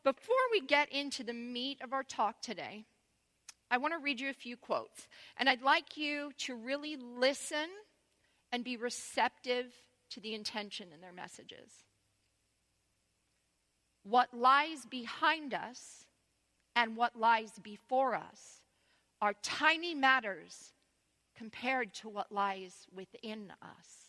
Before we get into the meat of our talk today, I want to read you a few quotes. And I'd like you to really listen and be receptive to the intention in their messages. What lies behind us and what lies before us are tiny matters compared to what lies within us.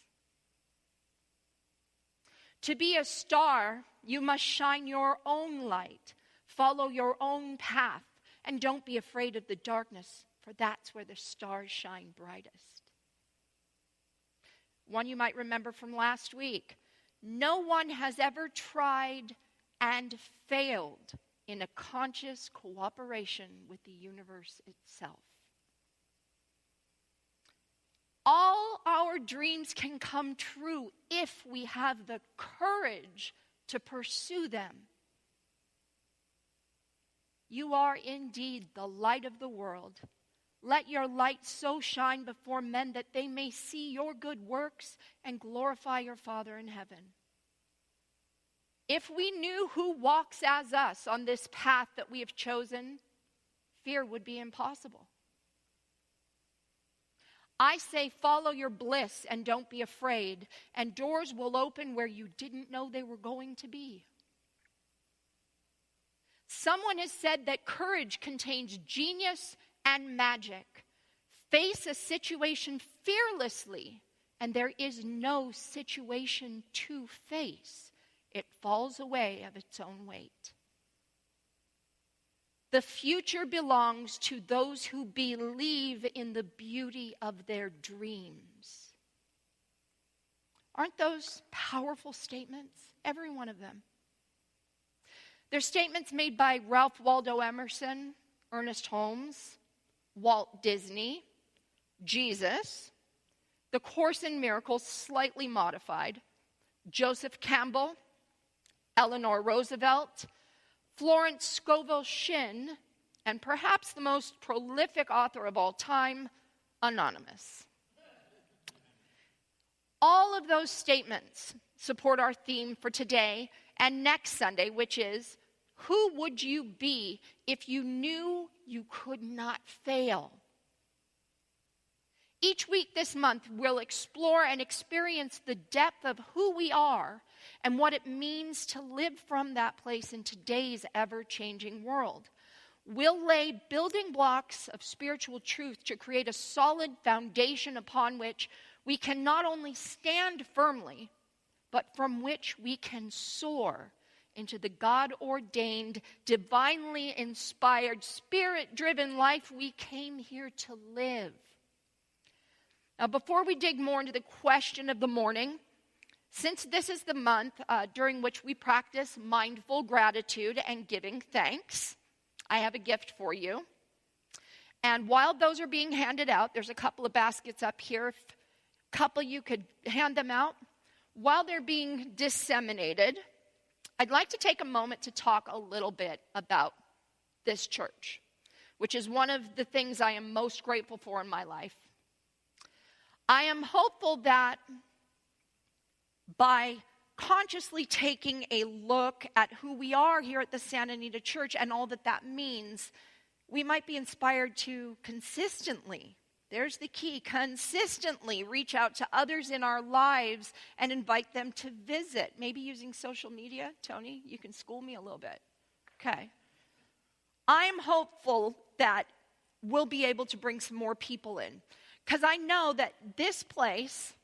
To be a star, you must shine your own light, follow your own path, and don't be afraid of the darkness, for that's where the stars shine brightest. One you might remember from last week. No one has ever tried and failed in a conscious cooperation with the universe itself. All our dreams can come true if we have the courage to pursue them. You are indeed the light of the world. Let your light so shine before men that they may see your good works and glorify your Father in heaven. If we knew who walks as us on this path that we have chosen, fear would be impossible. I say follow your bliss and don't be afraid, and doors will open where you didn't know they were going to be. Someone has said that courage contains genius and magic. Face a situation fearlessly, and there is no situation to face. It falls away of its own weight. The future belongs to those who believe in the beauty of their dreams. Aren't those powerful statements? Every one of them. They're statements made by Ralph Waldo Emerson, Ernest Holmes, Walt Disney, Jesus, The Course in Miracles slightly modified, Joseph Campbell, Eleanor Roosevelt, Florence Scovel Shinn, and perhaps the most prolific author of all time, Anonymous. All of those statements support our theme for today and next Sunday, which is, who would you be if you knew you could not fail? Each week this month, we'll explore and experience the depth of who we are and what it means to live from that place in today's ever-changing world. We'll lay building blocks of spiritual truth to create a solid foundation upon which we can not only stand firmly, but from which we can soar into the God-ordained, divinely inspired, spirit-driven life we came here to live. Now, before we dig more into the question of the morning, since this is the month during which we practice mindful gratitude and giving thanks, I have a gift for you. And while those are being handed out, there's a couple of baskets up here. If a couple of you could hand them out. While they're being disseminated, I'd like to take a moment to talk a little bit about this church, which is one of the things I am most grateful for in my life. I am hopeful that by consciously taking a look at who we are here at the Santa Anita Church and all that that means, we might be inspired to consistently, there's the key, consistently reach out to others in our lives and invite them to visit. Maybe using social media. Tony, you can school me a little bit. Okay. I'm hopeful that we'll be able to bring some more people in. Because I know that this place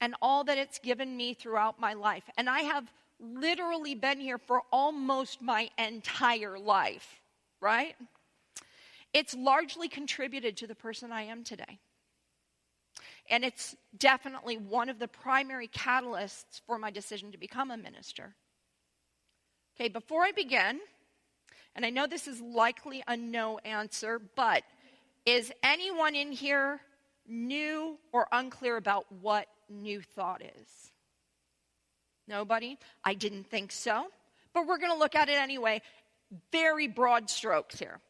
and all that it's given me throughout my life, and I have literally been here for almost my entire life, right? It's largely contributed to the person I am today. And it's definitely one of the primary catalysts for my decision to become a minister. Okay, before I begin, and I know this is likely a no answer, but is anyone in here new or unclear about what new thought is? Nobody? I didn't think so. But we're going to look at it anyway. Very broad strokes here.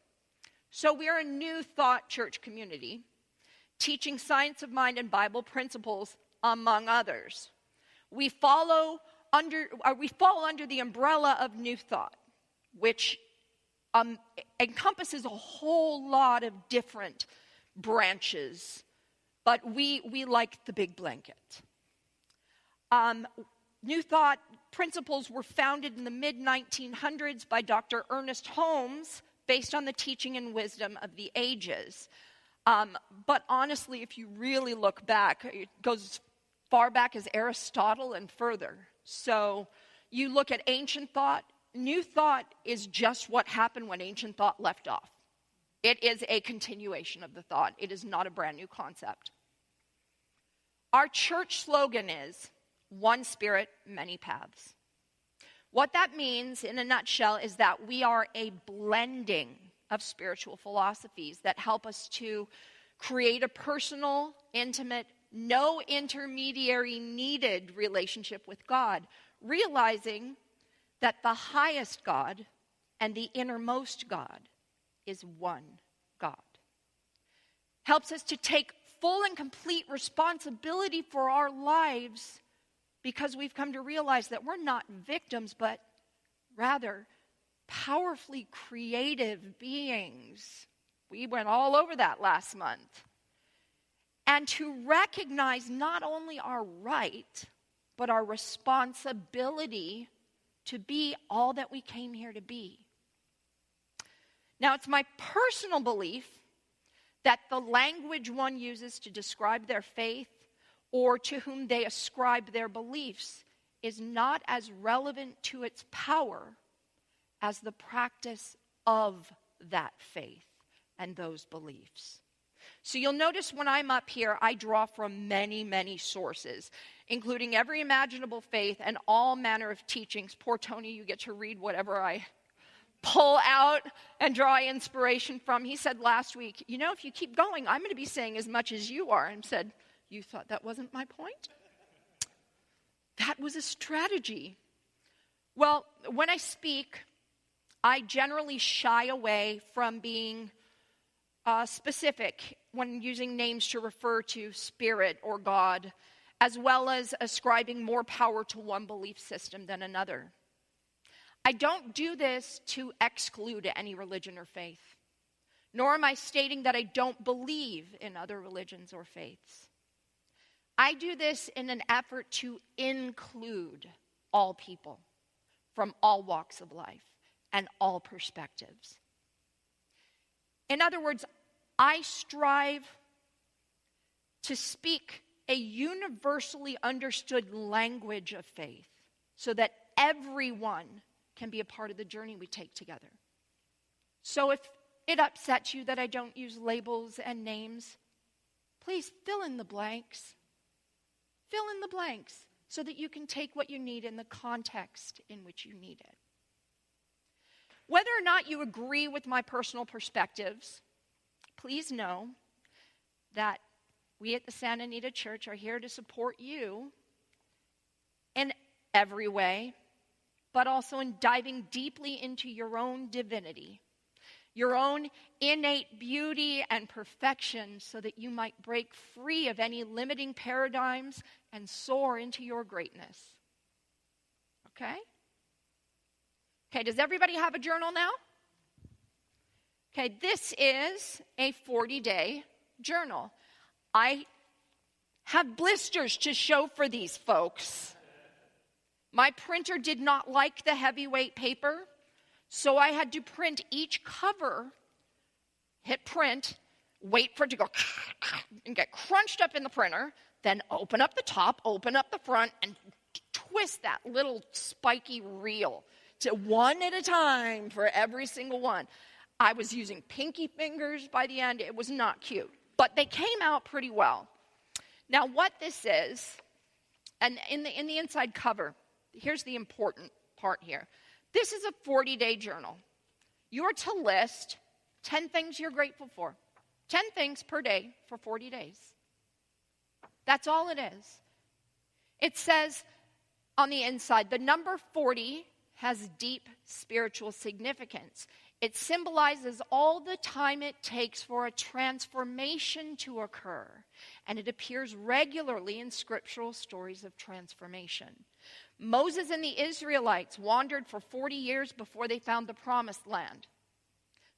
So we are a new thought church community, teaching science of mind and Bible principles, among others. We fall under the umbrella of new thought. which encompasses a whole lot of different branches, but we like the big blanket. New Thought principles were founded in the mid-1900s by Dr. Ernest Holmes based on the teaching and wisdom of the ages. But honestly, if you really look back, it goes as far back as Aristotle and further. So you look at ancient thought, New Thought is just what happened when ancient thought left off. It is a continuation of the thought. It is not a brand new concept. Our church slogan is, one spirit, many paths. What that means, in a nutshell, is that we are a blending of spiritual philosophies that help us to create a personal, intimate, no intermediary needed relationship with God, realizing that the highest God and the innermost God is one God. Helps us to take full and complete responsibility for our lives because we've come to realize that we're not victims, but rather powerfully creative beings. We went all over that last month. And to recognize not only our right, but our responsibility to be all that we came here to be. Now, it's my personal belief that the language one uses to describe their faith or to whom they ascribe their beliefs is not as relevant to its power as the practice of that faith and those beliefs. So you'll notice when I'm up here, I draw from many, many sources, including every imaginable faith and all manner of teachings. Poor Tony, you get to read whatever I pull out and draw inspiration from. He said last week, if you keep going, I'm going to be saying as much as you are. And said, you thought that wasn't my point? That was a strategy. Well, when I speak, I generally shy away from being specific when using names to refer to spirit or God, as well as ascribing more power to one belief system than another. I don't do this to exclude any religion or faith, nor am I stating that I don't believe in other religions or faiths. I do this in an effort to include all people from all walks of life and all perspectives. In other words, I strive to speak a universally understood language of faith so that everyone can be a part of the journey we take together. So if it upsets you that I don't use labels and names, please fill in the blanks. Fill in the blanks so that you can take what you need in the context in which you need it. Whether or not you agree with my personal perspectives, please know that we at the Santa Anita Church are here to support you in every way, but also in diving deeply into your own divinity, your own innate beauty and perfection, so that you might break free of any limiting paradigms and soar into your greatness. Okay? Okay, does everybody have a journal now? Okay, this is a 40-day journal. I have blisters to show for these folks. My printer did not like the heavyweight paper, so I had to print each cover, hit print, wait for it to go and get crunched up in the printer, then open up the top, open up the front, and twist that little spiky reel to one at a time for every single one. I was using pinky fingers by the end. It was not cute, but they came out pretty well. Now, what this is, and in the inside cover, here's the important part here. This is a 40-day journal. You're to list 10 things you're grateful for. 10 things per day for 40 days. That's all it is. It says on the inside, the number 40 has deep spiritual significance. It symbolizes all the time it takes for a transformation to occur, and it appears regularly in scriptural stories of transformation. Moses and the Israelites wandered for 40 years before they found the promised land.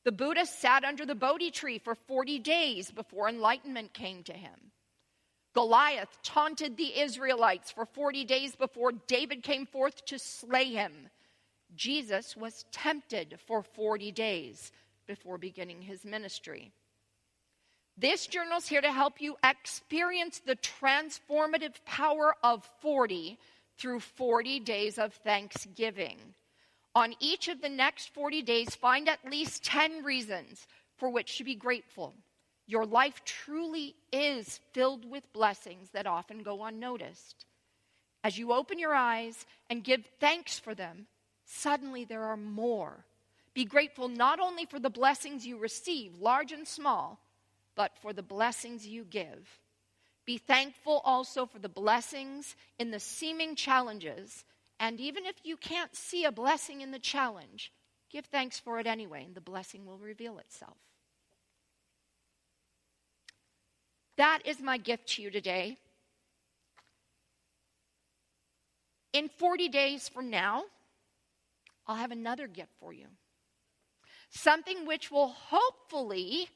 The Buddha sat under the Bodhi tree for 40 days before enlightenment came to him. Goliath taunted the Israelites for 40 days before David came forth to slay him. Jesus was tempted for 40 days before beginning his ministry. This journal is here to help you experience the transformative power of 40 through 40 days of thanksgiving. On each of the next 40 days, find at least 10 reasons for which to be grateful. Your life truly is filled with blessings that often go unnoticed. As you open your eyes and give thanks for them, suddenly there are more. Be grateful not only for the blessings you receive, large and small, but for the blessings you give. Be thankful also for the blessings in the seeming challenges. And even if you can't see a blessing in the challenge, give thanks for it anyway, and the blessing will reveal itself. That is my gift to you today. In 40 days from now, I'll have another gift for you. Something which will hopefully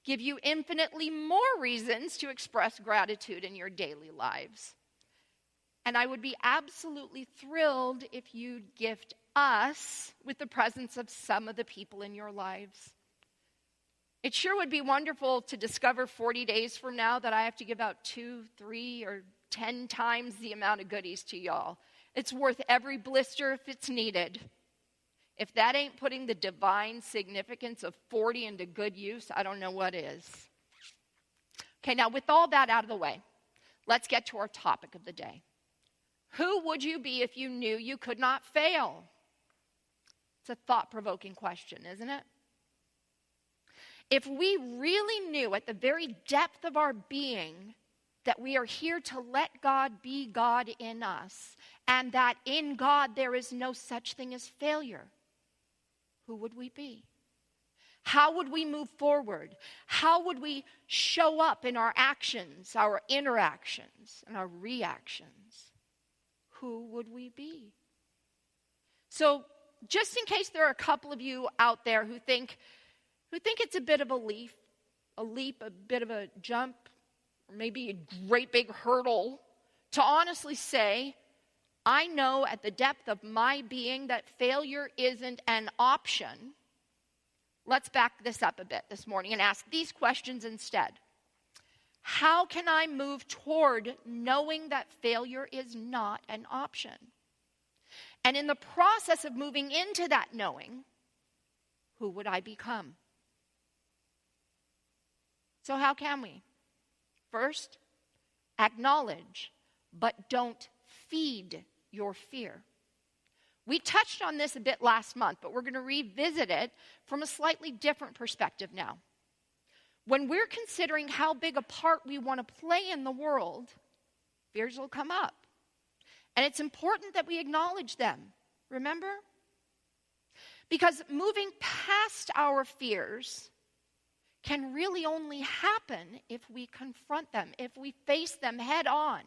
give you infinitely more reasons to express gratitude in your daily lives. And I would be absolutely thrilled if you'd gift us with the presence of some of the people in your lives. It sure would be wonderful to discover 40 days from now that I have to give out 2, 3, or 10 times the amount of goodies to y'all. It's worth every blister if it's needed. If that ain't putting the divine significance of 40 into good use, I don't know what is. Okay, now with all that out of the way, let's get to our topic of the day. Who would you be if you knew you could not fail? It's a thought-provoking question, isn't it? If we really knew at the very depth of our being that we are here to let God be God in us, and that in God there is no such thing as failure, who would we be? How would we move forward? How would we show up in our actions, our interactions, and our reactions? Who would we be? So, just in case there are a couple of you out there who think it's a bit of a leap, a bit of a jump, or maybe a great big hurdle to honestly say, I know at the depth of my being that failure isn't an option. Let's back this up a bit this morning and ask these questions instead. How can I move toward knowing that failure is not an option? And in the process of moving into that knowing, who would I become? So how can we? First, acknowledge, but don't feed your fear. We touched on this a bit last month, but we're going to revisit it from a slightly different perspective now. When we're considering how big a part we want to play in the world, fears will come up. And it's important that we acknowledge them. Remember? Because moving past our fears can really only happen if we confront them, if we face them head on.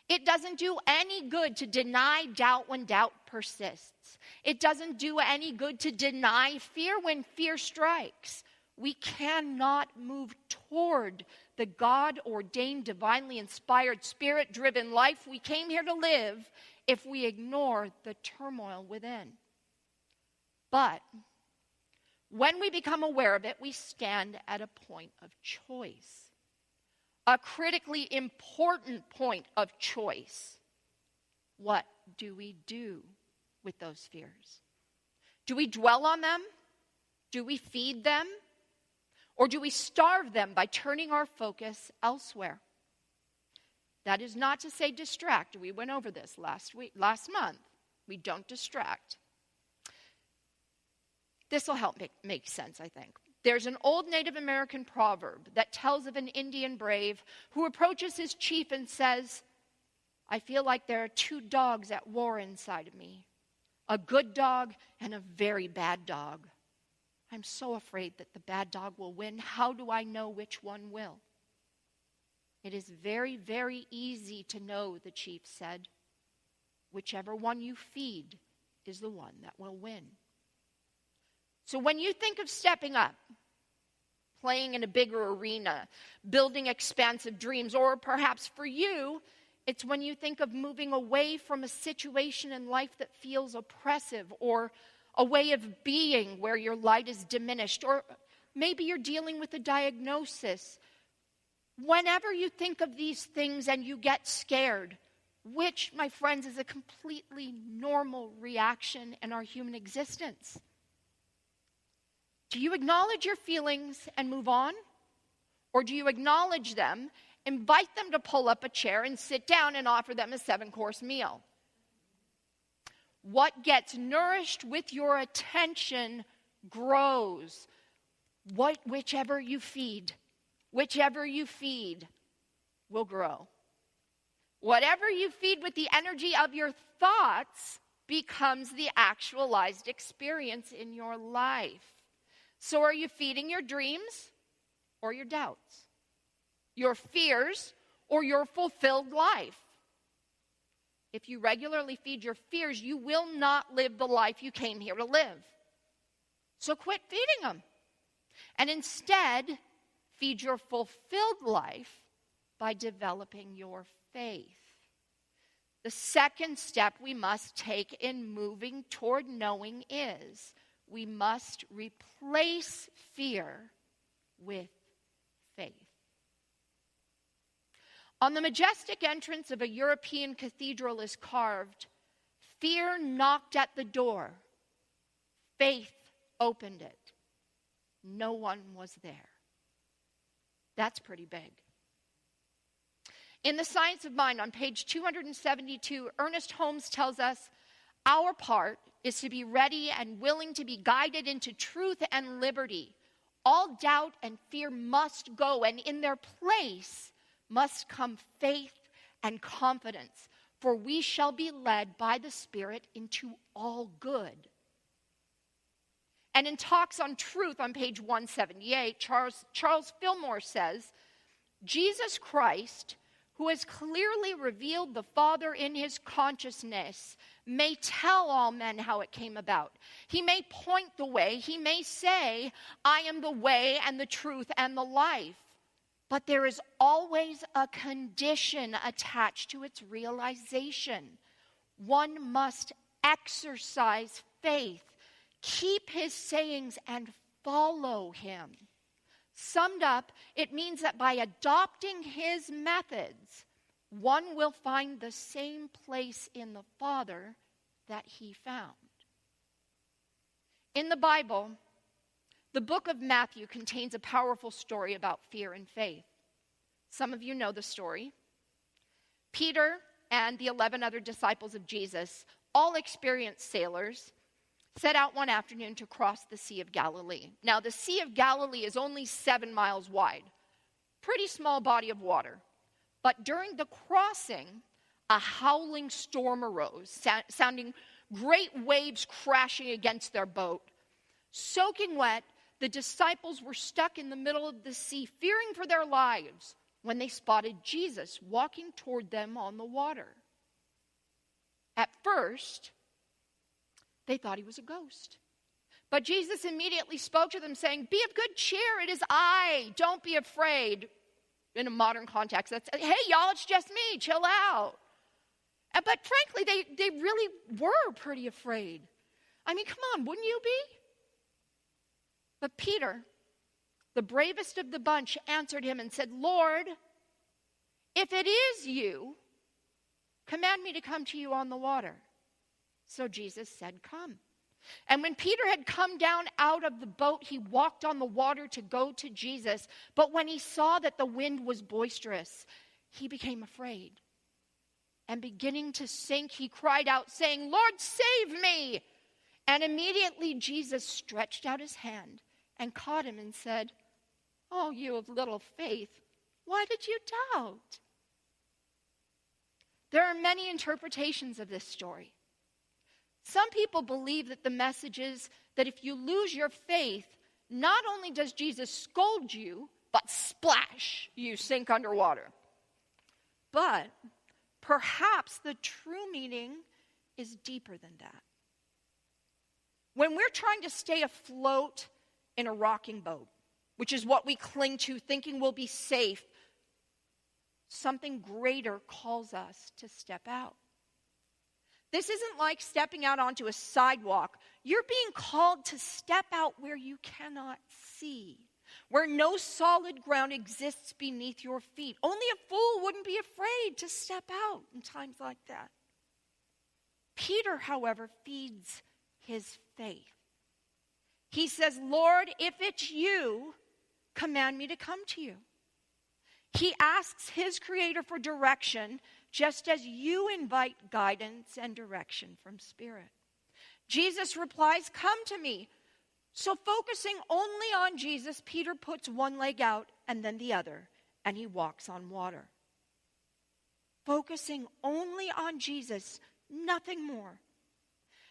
It doesn't do any good to deny doubt when doubt persists. It doesn't do any good to deny fear when fear strikes. We cannot move toward the God-ordained, divinely inspired, spirit-driven life we came here to live if we ignore the turmoil within. But when we become aware of it, we stand at a point of choice. A critically important point of choice. What do we do with those fears? Do we dwell on them? Do we feed them? Or do we starve them by turning our focus elsewhere? That is not to say distract. We went over this last month. We don't distract. This will help make sense, I think. There's an old Native American proverb that tells of an Indian brave who approaches his chief and says, I feel like there are 2 dogs at war inside of me, a good dog and a very bad dog. I'm so afraid that the bad dog will win. How do I know which one will? It is very, very easy to know, the chief said. whichever one you feed is the one that will win. So when you think of stepping up, playing in a bigger arena, building expansive dreams, or perhaps for you, it's when you think of moving away from a situation in life that feels oppressive, or a way of being where your light is diminished, or maybe you're dealing with a diagnosis. Whenever you think of these things and you get scared, which, my friends, is a completely normal reaction in our human existence, do you acknowledge your feelings and move on? Or do you acknowledge them, invite them to pull up a chair and sit down and offer them a 7-course meal? What gets nourished with your attention grows. Whichever you feed will grow. Whatever you feed with the energy of your thoughts becomes the actualized experience in your life. So are you feeding your dreams or your doubts? Your fears or your fulfilled life? If you regularly feed your fears, you will not live the life you came here to live. So quit feeding them. And instead, feed your fulfilled life by developing your faith. The second step we must take in moving toward knowing is we must replace fear with faith. On the majestic entrance of a European cathedral is carved, "Fear knocked at the door. Faith opened it. No one was there." That's pretty big. In The Science of Mind, on page 272, Ernest Holmes tells us, our part is to be ready and willing to be guided into truth and liberty. All doubt and fear must go, and in their place must come faith and confidence, for we shall be led by the Spirit into all good. And in Talks on Truth on page 178, Charles Fillmore says, Jesus Christ, who has clearly revealed the Father in his consciousness, may tell all men how it came about. He may point the way. He may say, I am the way and the truth and the life. But there is always a condition attached to its realization. One must exercise faith, keep his sayings, and follow him. Summed up, it means that by adopting his methods, one will find the same place in the Father that he found. In the Bible, the book of Matthew contains a powerful story about fear and faith. Some of you know the story. Peter and the 11 other disciples of Jesus, all experienced sailors, set out one afternoon to cross the Sea of Galilee. Now, the Sea of Galilee is only 7 miles wide. Pretty small body of water. But during the crossing, a howling storm arose, sounding great waves crashing against their boat. Soaking wet, the disciples were stuck in the middle of the sea, fearing for their lives, when they spotted Jesus walking toward them on the water. At first, they thought he was a ghost. But Jesus immediately spoke to them, saying, "Be of good cheer, it is I, don't be afraid." In a modern context, that's, "Hey, y'all, it's just me, chill out." But frankly, they really were pretty afraid. I mean, come on, wouldn't you be? But Peter, the bravest of the bunch, answered him and said, "Lord, if it is you, command me to come to you on the water." So Jesus said, "Come." And when Peter had come down out of the boat, he walked on the water to go to Jesus. But when he saw that the wind was boisterous, he became afraid. And beginning to sink, he cried out, saying, "Lord, save me!" And immediately Jesus stretched out his hand and caught him and said, "Oh, you of little faith, why did you doubt?" There are many interpretations of this story. Some people believe that the message is that if you lose your faith, not only does Jesus scold you, but splash, you sink underwater. But perhaps the true meaning is deeper than that. When we're trying to stay afloat in a rocking boat, which is what we cling to, thinking we'll be safe, something greater calls us to step out. This isn't like stepping out onto a sidewalk. You're being called to step out where you cannot see, where no solid ground exists beneath your feet. Only a fool wouldn't be afraid to step out in times like that. Peter, however, feeds his faith. He says, Lord, if it's you, command me to come to you. He asks his Creator for direction, just as you invite guidance and direction from Spirit. Jesus replies, come to me. So focusing only on Jesus, Peter puts one leg out and then the other, and he walks on water. Focusing only on Jesus, nothing more.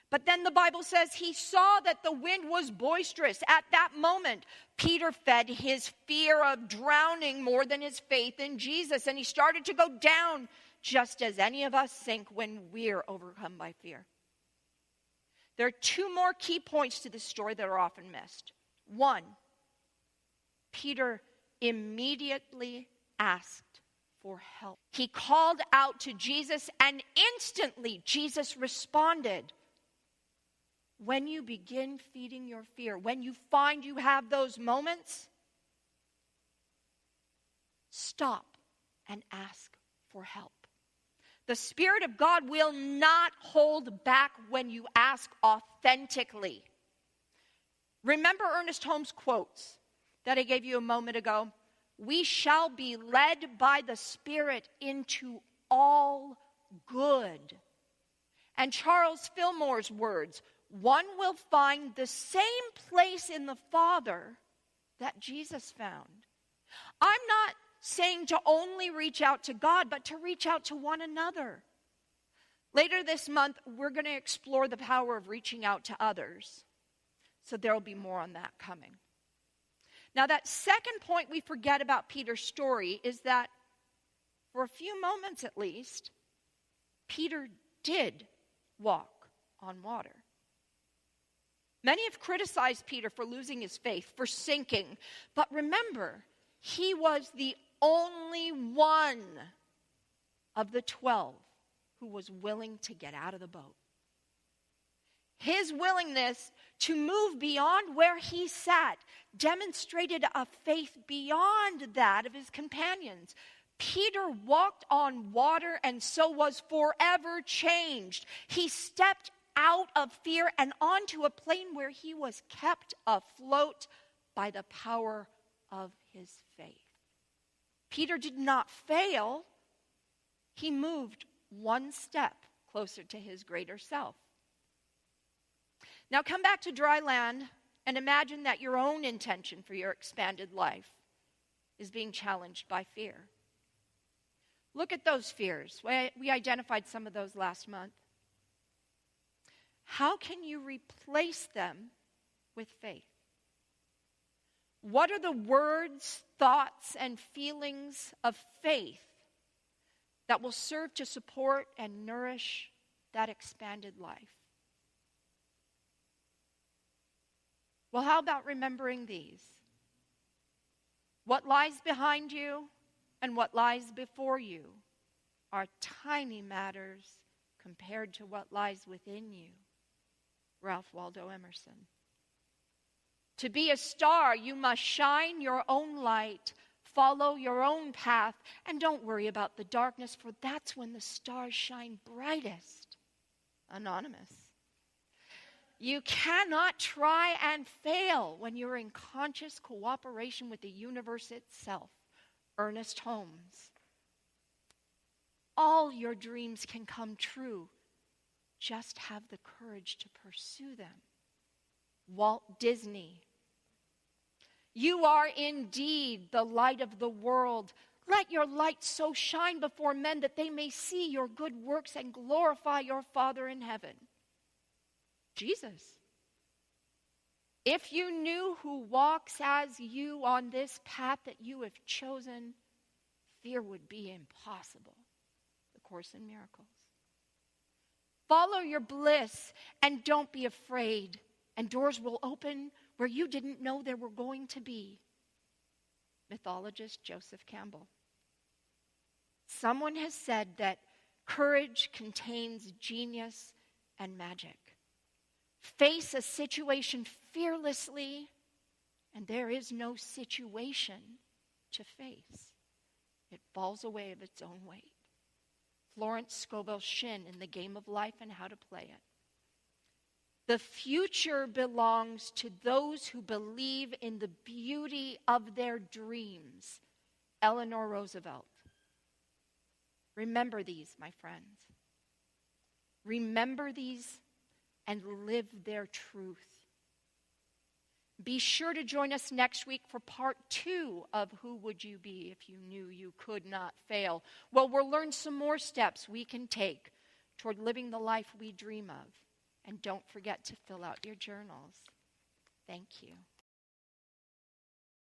But then the Bible says he saw that the wind was boisterous. At that moment, Peter fed his fear of drowning more than his faith in Jesus. And he started to go down, just as any of us sink when we're overcome by fear. There are two more key points to this story that are often missed. One, Peter immediately asked for help. He called out to Jesus, and instantly Jesus responded. When you begin feeding your fear, when you find you have those moments, stop and ask for help. The Spirit of God will not hold back when you ask authentically. Remember Ernest Holmes' quotes that I gave you a moment ago? We shall be led by the Spirit into all good. And Charles Fillmore's words, one will find the same place in the Father that Jesus found. I'm not saying to only reach out to God, but to reach out to one another. Later this month, we're going to explore the power of reaching out to others. So there will be more on that coming. Now, that second point we forget about Peter's story is that, for a few moments at least, Peter did walk on water. Many have criticized Peter for losing his faith, for sinking. But remember, he was the only one of the 12 who was willing to get out of the boat. His willingness to move beyond where he sat demonstrated a faith beyond that of his companions. Peter walked on water and so was forever changed. He stepped out of fear and onto a plane where he was kept afloat by the power of his faith. Peter did not fail. He moved one step closer to his greater self. Now come back to dry land and imagine that your own intention for your expanded life is being challenged by fear. Look at those fears. We identified some of those last month. How can you replace them with faith? What are the words, thoughts, and feelings of faith that will serve to support and nourish that expanded life? Well, how about remembering these? What lies behind you and what lies before you are tiny matters compared to what lies within you. Ralph Waldo Emerson. To be a star, you must shine your own light, follow your own path, and don't worry about the darkness, for that's when the stars shine brightest. Anonymous. You cannot try and fail when you're in conscious cooperation with the universe itself. Ernest Holmes. All your dreams can come true. Just have the courage to pursue them. Walt Disney. You are indeed the light of the world. Let your light so shine before men that they may see your good works and glorify your Father in heaven. Jesus. If you knew who walks as you on this path that you have chosen, fear would be impossible. The Course in Miracles. Follow your bliss and don't be afraid. And doors will open where you didn't know there were going to be. Mythologist Joseph Campbell. Someone has said that courage contains genius and magic. Face a situation fearlessly, and there is no situation to face. It falls away of its own weight. Florence Scovel Shinn in The Game of Life and How to Play It. The future belongs to those who believe in the beauty of their dreams. Eleanor Roosevelt. Remember these, my friends. Remember these and live their truth. Be sure to join us next week for part 2 of Who Would You Be If You Knew You Could Not Fail? Well, we'll learn some more steps we can take toward living the life we dream of. And don't forget to fill out your journals. Thank you.